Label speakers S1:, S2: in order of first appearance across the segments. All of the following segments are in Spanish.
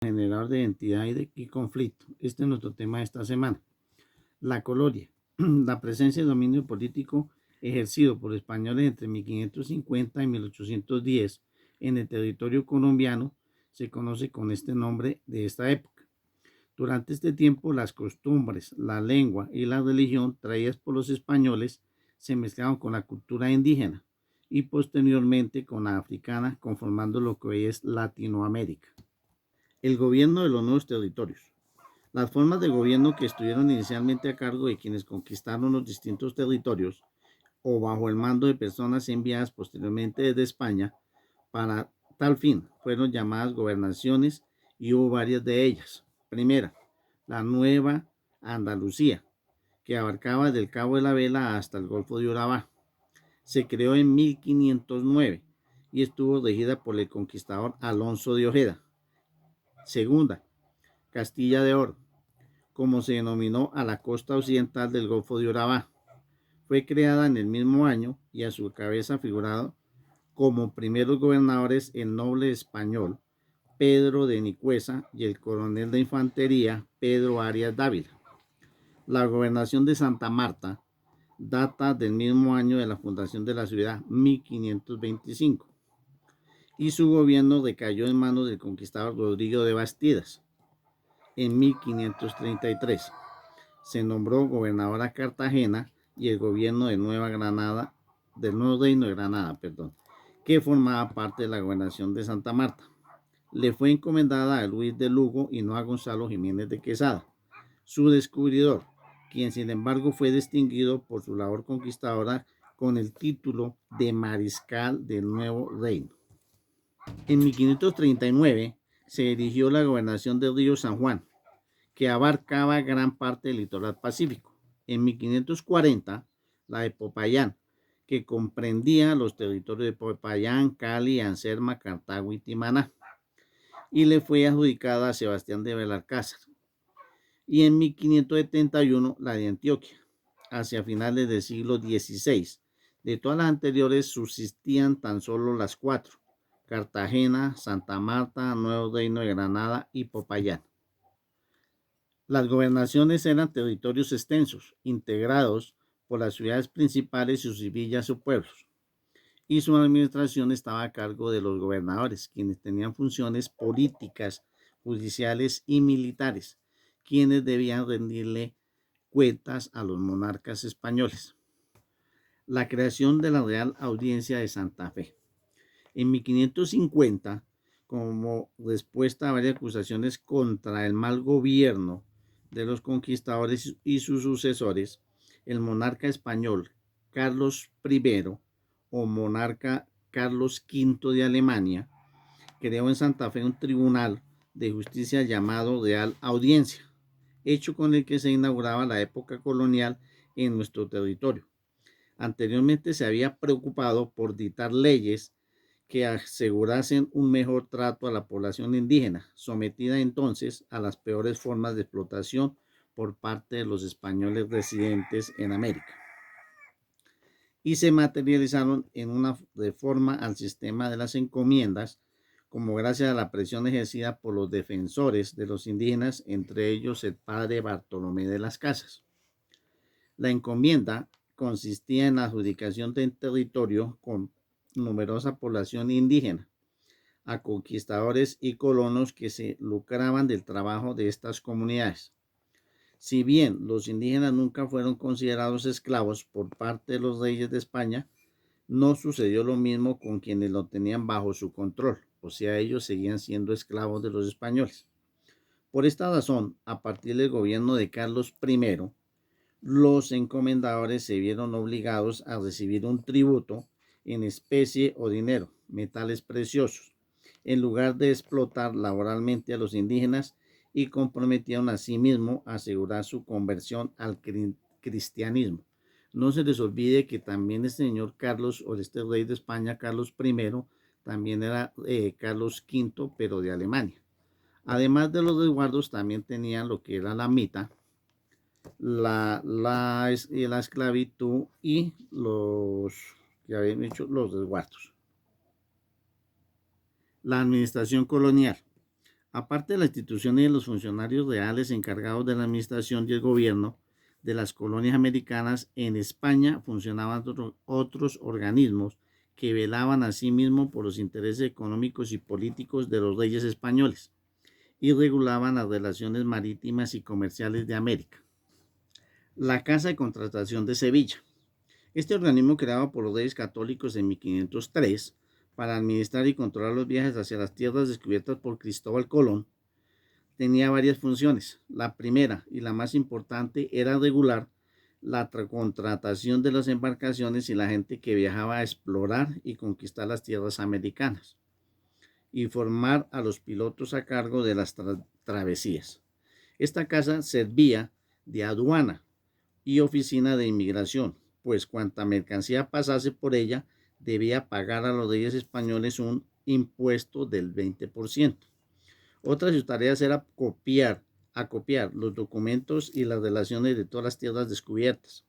S1: Generador de identidad y conflicto. Este es nuestro tema de esta semana. La colonia, la presencia y dominio político ejercido por españoles entre 1550 y 1810 en el territorio colombiano se conoce con este nombre de esta época. Durante este tiempo, las costumbres, la lengua y la religión traídas por los españoles se mezclaron con la cultura indígena y posteriormente con la africana, conformando lo que hoy es Latinoamérica. El gobierno de los nuevos territorios. Las formas de gobierno que estuvieron inicialmente a cargo de quienes conquistaron los distintos territorios o bajo el mando de personas enviadas posteriormente desde España para tal fin fueron llamadas gobernaciones y hubo varias de ellas. Primera, la Nueva Andalucía, que abarcaba desde el Cabo de la Vela hasta el Golfo de Urabá. Se creó en 1509 y estuvo regida por el conquistador Alonso de Ojeda. Segunda, Castilla de Oro, como se denominó a la costa occidental del Golfo de Urabá. Fue creada en el mismo año y a su cabeza figurado como primeros gobernadores el noble español Pedro de Nicuesa y el coronel de infantería Pedro Arias Dávila. La gobernación de Santa Marta data del mismo año de la fundación de la ciudad, 1525, y su gobierno decayó en manos del conquistador Rodrigo de Bastidas en 1533. Se nombró gobernadora Cartagena y el gobierno de Nueva Granada, del Nuevo Reino de Granada, que formaba parte de la gobernación de Santa Marta. Le fue encomendada a Luis de Lugo y no a Gonzalo Jiménez de Quesada, su descubridor, quien sin embargo fue distinguido por su labor conquistadora con el título de Mariscal del Nuevo Reino. En 1539 se erigió la gobernación del río San Juan, que abarcaba gran parte del litoral pacífico. En 1540, la de Popayán, que comprendía los territorios de Popayán, Cali, Anserma, Cartago y Timaná, y le fue adjudicada a Sebastián de Belalcázar. Y en 1571, la de Antioquia, hacia finales del siglo XVI. De todas las anteriores subsistían tan solo las cuatro: Cartagena, Santa Marta, Nuevo Reino de Granada y Popayán. Las gobernaciones eran territorios extensos, integrados por las ciudades principales y sus villas o pueblos, y su administración estaba a cargo de los gobernadores, quienes tenían funciones políticas, judiciales y militares, quienes debían rendirle cuentas a los monarcas españoles. La creación de la Real Audiencia de Santa Fe. En 1550, como respuesta a varias acusaciones contra el mal gobierno de los conquistadores y sus sucesores, el monarca español Carlos I o monarca Carlos V de Alemania creó en Santa Fe un tribunal de justicia llamado Real Audiencia, hecho con el que se inauguraba la época colonial en nuestro territorio. Anteriormente se había preocupado por dictar leyes que asegurasen un mejor trato a la población indígena, sometida entonces a las peores formas de explotación por parte de los españoles residentes en América. Y se materializaron en una reforma al sistema de las encomiendas, como gracias a la presión ejercida por los defensores de los indígenas, entre ellos el padre Bartolomé de las Casas. La encomienda consistía en la adjudicación del territorio con numerosa población indígena a conquistadores y colonos que se lucraban del trabajo de estas comunidades. Si bien los indígenas nunca fueron considerados esclavos por parte de los reyes de España, no sucedió lo mismo con quienes lo tenían bajo su control, o sea, ellos seguían siendo esclavos de los españoles. Por esta razón, a partir del gobierno de Carlos I, los encomendadores se vieron obligados a recibir un tributo en especie o dinero, metales preciosos, en lugar de explotar laboralmente a los indígenas, y comprometieron a sí mismo a asegurar su conversión al cristianismo. No se les olvide que también este señor Carlos, o este rey de España, Carlos I, también era Carlos V, pero de Alemania. Además de los resguardos, también tenían lo que era la mita, la esclavitud y los que habían hecho los resguardos. La administración colonial. Aparte de la institución y de los funcionarios reales encargados de la administración y el gobierno de las colonias americanas, en España funcionaban otros organismos que velaban asimismo por los intereses económicos y políticos de los reyes españoles y regulaban las relaciones marítimas y comerciales de América. La Casa de Contratación de Sevilla. Este organismo, creado por los reyes católicos en 1503 para administrar y controlar los viajes hacia las tierras descubiertas por Cristóbal Colón, tenía varias funciones. La primera y la más importante era regular la contratación de las embarcaciones y la gente que viajaba a explorar y conquistar las tierras americanas, y formar a los pilotos a cargo de las travesías. Esta casa servía de aduana y oficina de inmigración, pues cuanta mercancía pasase por ella debía pagar a los reyes españoles un impuesto del 20%. Otra de sus tareas era acopiar los documentos y las relaciones de todas las tierras descubiertas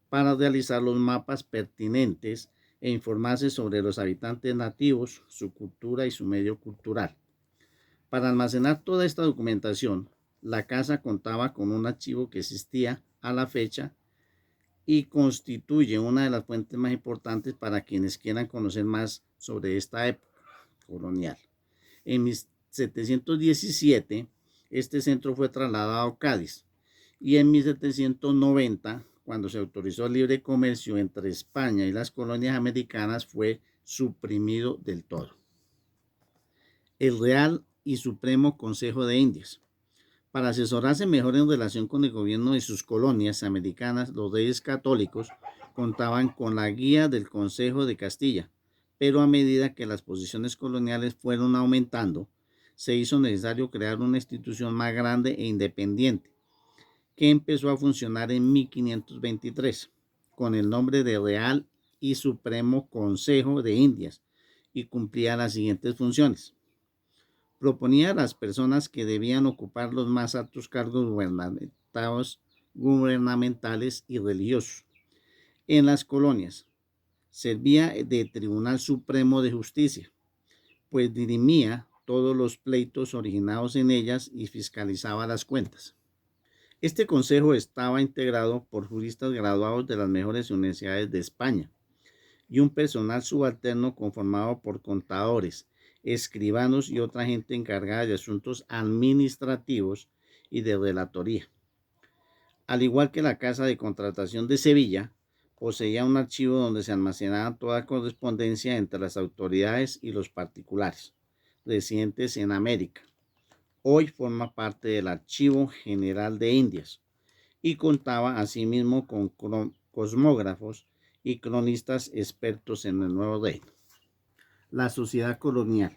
S1: para realizar los mapas pertinentes e informarse sobre los habitantes nativos, su cultura y su medio cultural. Para almacenar toda esta documentación, la casa contaba con un archivo que existía a la fecha y constituye una de las fuentes más importantes para quienes quieran conocer más sobre esta época colonial. En 1717, este centro fue trasladado a Cádiz, y en 1790, cuando se autorizó el libre comercio entre España y las colonias americanas, fue suprimido del todo. El Real y Supremo Consejo de Indias. Para asesorarse mejor en relación con el gobierno de sus colonias americanas, los reyes católicos contaban con la guía del Consejo de Castilla, pero a medida que las posiciones coloniales fueron aumentando, se hizo necesario crear una institución más grande e independiente, que empezó a funcionar en 1523, con el nombre de Real y Supremo Consejo de Indias, y cumplía las siguientes funciones. Proponía a las personas que debían ocupar los más altos cargos gubernamentales y religiosos en las colonias. Servía de Tribunal Supremo de Justicia, pues dirimía todos los pleitos originados en ellas y fiscalizaba las cuentas. Este consejo estaba integrado por juristas graduados de las mejores universidades de España y un personal subalterno conformado por contadores, escribanos y otra gente encargada de asuntos administrativos y de relatoría. Al igual que la Casa de Contratación de Sevilla, poseía un archivo donde se almacenaba toda correspondencia entre las autoridades y los particulares residentes en América. Hoy forma parte del Archivo General de Indias y contaba asimismo con cosmógrafos y cronistas expertos en el Nuevo Reino. La sociedad colonial.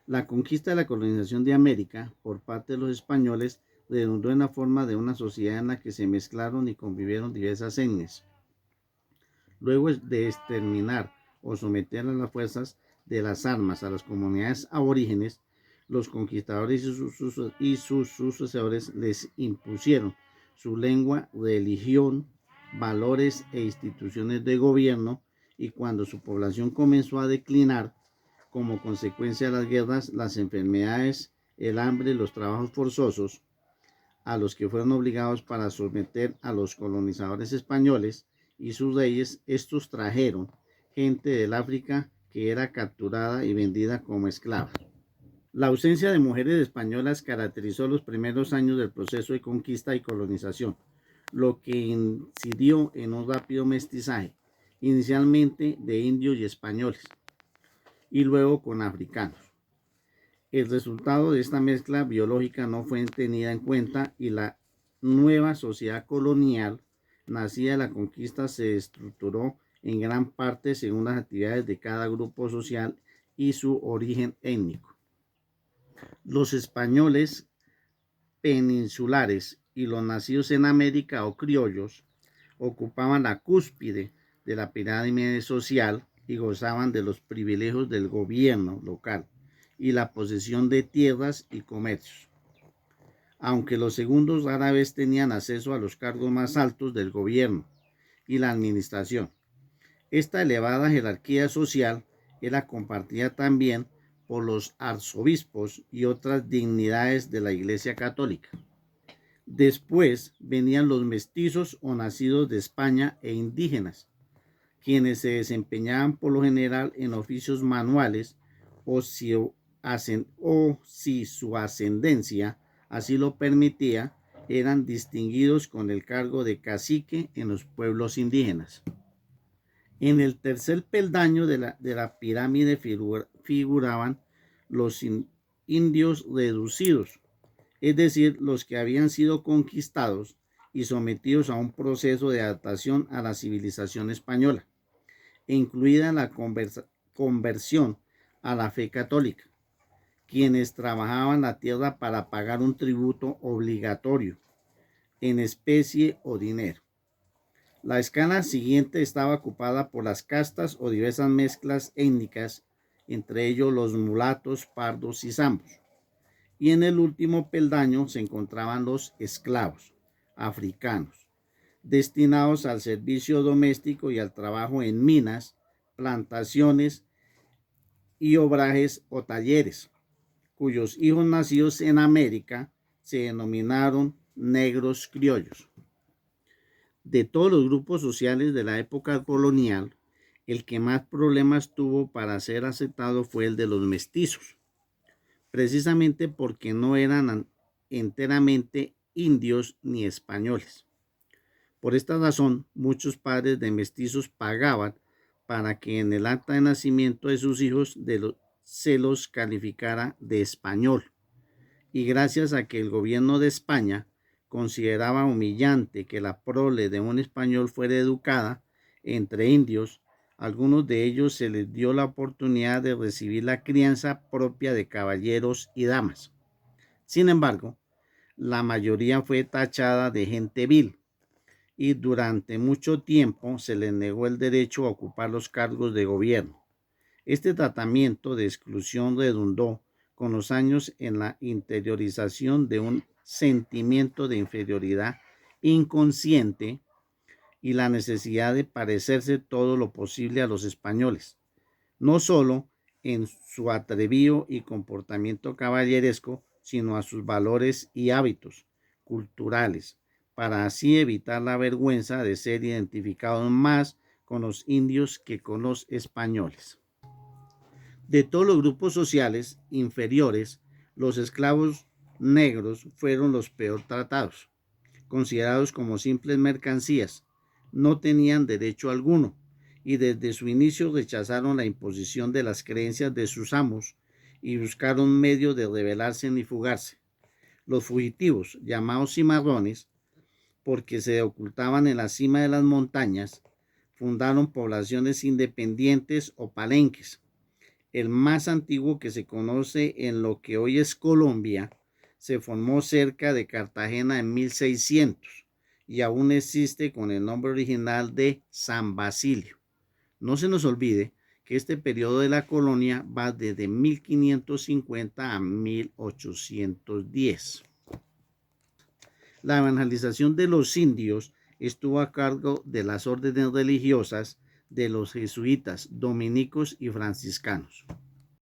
S1: La conquista de la colonización de América por parte de los españoles redundó en la forma de una sociedad en la que se mezclaron y convivieron diversas etnias. Luego de exterminar o someter a las fuerzas de las armas a las comunidades aborígenes, los conquistadores y sus sucesores les impusieron su lengua, religión, valores e instituciones de gobierno, y cuando su población comenzó a declinar como consecuencia de las guerras, las enfermedades, el hambre y los trabajos forzosos a los que fueron obligados para someter a los colonizadores españoles y sus reyes, estos trajeron gente del África que era capturada y vendida como esclava. La ausencia de mujeres españolas caracterizó los primeros años del proceso de conquista y colonización, lo que incidió en un rápido mestizaje, inicialmente de indios y españoles, y luego con africanos. El resultado de esta mezcla biológica no fue tenida en cuenta y la nueva sociedad colonial, nacida de la conquista, se estructuró en gran parte según las actividades de cada grupo social y su origen étnico. Los españoles peninsulares y los nacidos en América o criollos ocupaban la cúspide de la pirámide social y gozaban de los privilegios del gobierno local y la posesión de tierras y comercios, aunque los segundos rara vez tenían acceso a los cargos más altos del gobierno y la administración. Esta elevada jerarquía social era compartida también por los arzobispos y otras dignidades de la Iglesia Católica. Después venían los mestizos o nacidos de España e indígenas, quienes se desempeñaban por lo general en oficios manuales o si su ascendencia así lo permitía, eran distinguidos con el cargo de cacique en los pueblos indígenas. En el tercer peldaño de la pirámide figuraban los indios reducidos, es decir, los que habían sido conquistados y sometidos a un proceso de adaptación a la civilización española, incluida la conversión a la fe católica, quienes trabajaban la tierra para pagar un tributo obligatorio en especie o dinero. La escala siguiente estaba ocupada por las castas o diversas mezclas étnicas, entre ellos los mulatos, pardos y zambos. Y en el último peldaño se encontraban los esclavos africanos, destinados al servicio doméstico y al trabajo en minas, plantaciones y obrajes o talleres, cuyos hijos nacidos en América se denominaron negros criollos. De todos los grupos sociales de la época colonial, el que más problemas tuvo para ser aceptado fue el de los mestizos, precisamente porque no eran enteramente indios ni españoles. Por esta razón, muchos padres de mestizos pagaban para que en el acta de nacimiento de sus hijos se los calificara de español. Y gracias a que el gobierno de España consideraba humillante que la prole de un español fuera educada entre indios, algunos de ellos se les dio la oportunidad de recibir la crianza propia de caballeros y damas. Sin embargo, la mayoría fue tachada de gente vil y durante mucho tiempo se les negó el derecho a ocupar los cargos de gobierno. Este tratamiento de exclusión redundó con los años en la interiorización de un sentimiento de inferioridad inconsciente y la necesidad de parecerse todo lo posible a los españoles, no solo en su atrevido y comportamiento caballeresco, sino a sus valores y hábitos culturales, para así evitar la vergüenza de ser identificados más con los indios que con los españoles. De todos los grupos sociales inferiores, los esclavos negros fueron los peor tratados, considerados como simples mercancías, no tenían derecho alguno y desde su inicio rechazaron la imposición de las creencias de sus amos y buscaron medios de rebelarse y fugarse. Los fugitivos, llamados cimarrones, porque se ocultaban en la cima de las montañas, fundaron poblaciones independientes o palenques. El más antiguo que se conoce en lo que hoy es Colombia se formó cerca de Cartagena en 1600 y aún existe con el nombre original de San Basilio. No se nos olvide que este periodo de la colonia va desde 1550 a 1810. La evangelización de los indios estuvo a cargo de las órdenes religiosas de los jesuitas, dominicos y franciscanos.